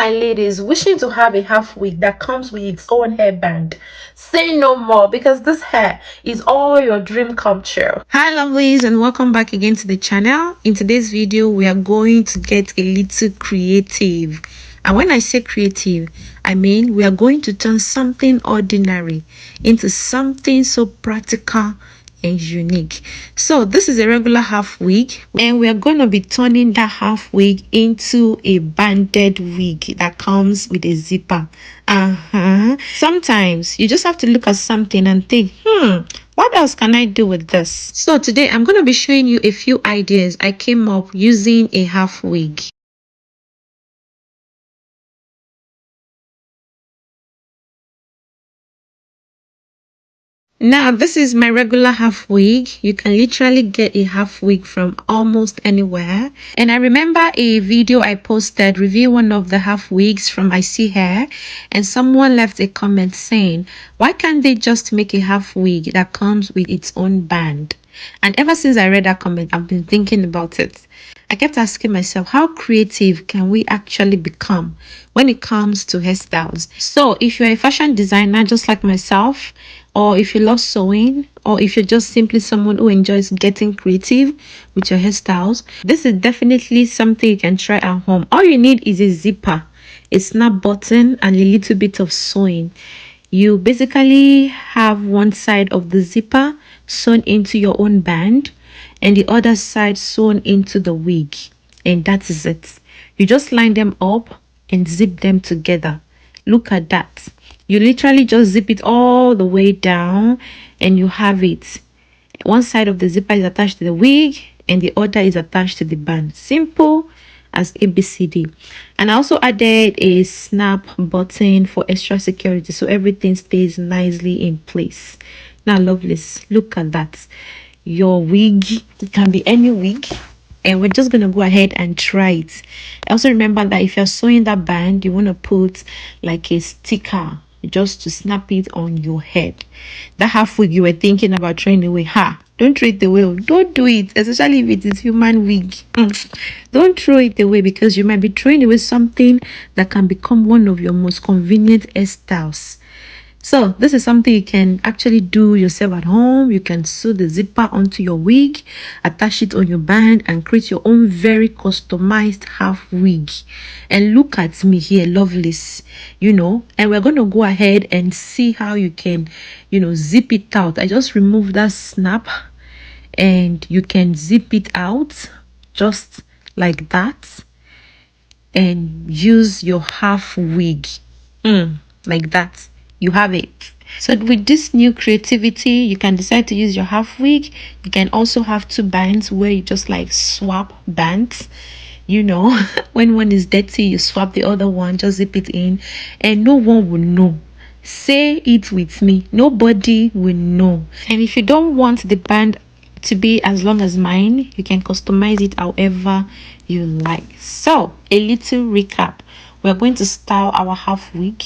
my ladies wishing to have a half wig that comes with its own hairband, say no more, because this hair is all your dream come true. Hi lovelies, and welcome back again to the channel. In today's video we are going to get a little creative, and when I say creative, I mean we are going to turn something ordinary into something so practical and unique. So this is a regular half wig, and we are going to be turning that half wig into a banded wig that comes with a zipper. Sometimes you just have to look at something and think, what else can I do with this? So today I'm going to be showing you a few ideas I came up using a half wig. Now, this is my regular half wig. You can literally get a half wig from almost anywhere. And I remember a video I posted reviewing one of the half wigs from I See Hair, and someone left a comment saying, why can't they just make a half wig that comes with its own band? And ever since I read that comment, I've been thinking about it. I kept asking myself, how creative can we actually become when it comes to hairstyles? So if you're a fashion designer just like myself, or if you love sewing, or if you're just simply someone who enjoys getting creative with your hairstyles, this is definitely something you can try at home. All you need is a zipper, a snap button, and a little bit of sewing. You basically have one side of the zipper sewn into your own band and the other side sewn into the wig, and that is it. You just line them up and zip them together. Look at that. You literally just zip it all the way down and you have it. One side of the zipper is attached to the wig and the other is attached to the band. Simple as ABCD. And I also added a snap button for extra security so everything stays nicely in place. Now lovelies, look at that. Your wig, it can be any wig, and we're just gonna go ahead and try it. Also remember that if you're sewing that band, you want to put like a sticker just to snap it on your head. That half wig you were thinking about throwing away, don't throw it away. Don't do it, especially if it is human wig. Don't throw it away, because you might be throwing away something that can become one of your most convenient hairstyles. So this is something you can actually do yourself at home. You can sew the zipper onto your wig, attach it on your band, and create your own very customized half wig. And look at me here, lovelies, and we're going to go ahead and see how you can, zip it out. I just removed that snap and you can zip it out just like that and use your half wig like that. You have it. So with this new creativity, you can decide to use your half wig. You can also have two bands where you just like swap bands. When one is dirty, you swap the other one, just zip it in, and no one will know. Say it with me, nobody will know. And if you don't want the band to be as long as mine, you can customize it however you like. So a little recap: we're going to style our half wig,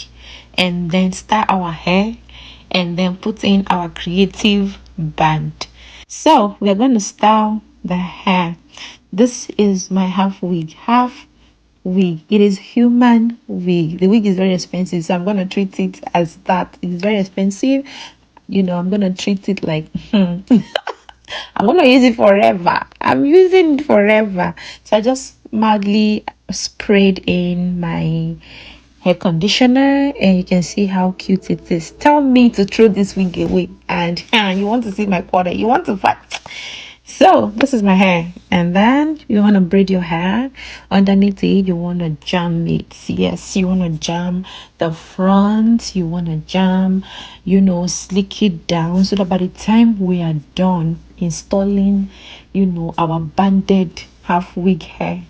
and then style our hair, and then put in our creative band. So we're going to style the hair. This is my half wig. Half wig. It is human wig. The wig is very expensive, so I'm going to treat it as that. It is very expensive. I'm going to treat it like I'm going to use it forever. I'm using it forever. So I just madly sprayed in my hair conditioner, and you can see how cute it is. Tell me to throw this wig away and you want to see my quarter, you want to fight. So this is my hair, and then you want to braid your hair. Underneath it, you want to jam it. Yes, you want to jam the front, you want to jam, slick it down, so that by the time we are done installing, our banded half wig hair,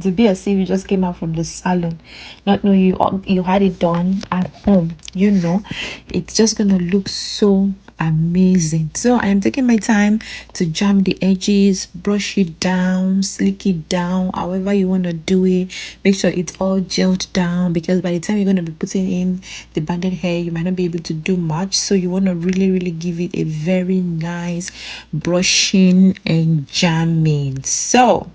to be as if you just came out from the salon, not knowing you had it done at home. It's just gonna look so amazing. So I am taking my time to jam the edges, brush it down, slick it down, however you want to do it. Make sure it's all gelled down, because by the time you're going to be putting in the banded hair, you might not be able to do much. So you want to really give it a very nice brushing and jamming. So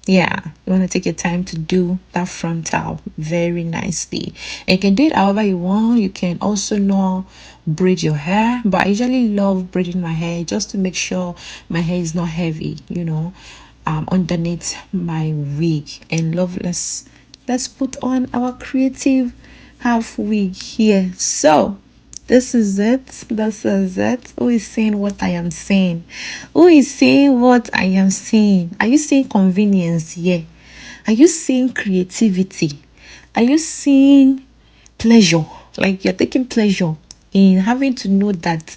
Yeah, you want to take your time to do that frontal very nicely. And you can do it however you want. You can also not braid your hair, but I usually love braiding my hair just to make sure my hair is not heavy, underneath my wig. And love, let's put on our creative half wig here. So this is it. This is it. Who is saying what I am saying? Who is saying what I am saying? Are you seeing convenience here? Are you seeing creativity? Are you seeing pleasure? Like you're taking pleasure in having to know that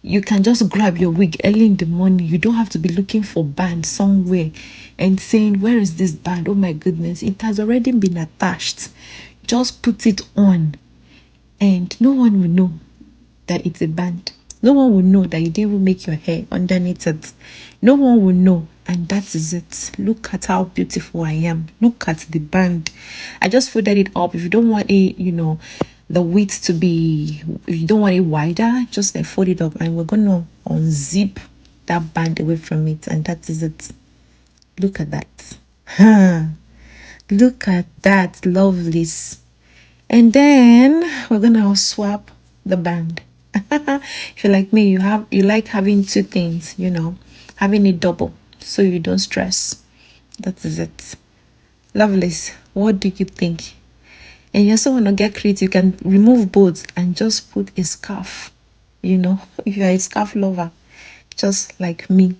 you can just grab your wig early in the morning. You don't have to be looking for band somewhere and saying, where is this band? Oh my goodness, it has already been attached. Just put it on and no one will know that it's a band. No one will know that you didn't even make your hair underneath it. No one will know. And that is it. Look at how beautiful I am. Look at the band. I just folded it up. If you don't want it, the width to be, if you don't want it wider, just like fold it up. And we're going to unzip that band away from it. And that is it. Look at that. Look at that, lovelies. And then we're gonna swap the band. If you're like me, you like having two things, having it double so you don't stress. That is it. Lovelies, what do you think? And you also want to get creative, you can remove both and just put a scarf. If you're a scarf lover, just like me.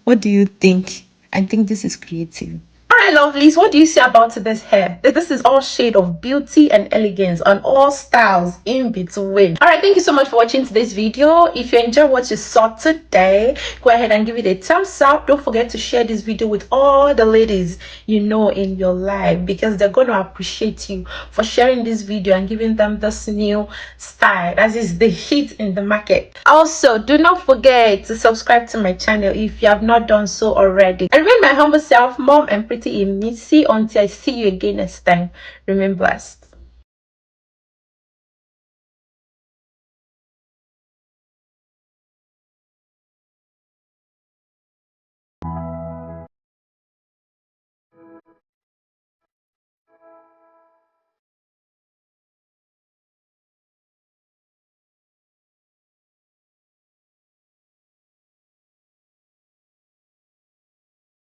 What do you think? I think this is creative. All right, lovelies, what do you say about this hair? This is all shade of beauty and elegance and all styles in between. All right, thank you so much for watching today's video. If you enjoyed what you saw today, go ahead and give it a thumbs up. Don't forget to share this video with all the ladies you know in your life, because they're going to appreciate you for sharing this video and giving them this new style as is the hit in the market. Also, do not forget to subscribe to my channel if you have not done so already. I remain my humble self, Mom and Pretty Imisi. Until I see you again next time, remain blessed.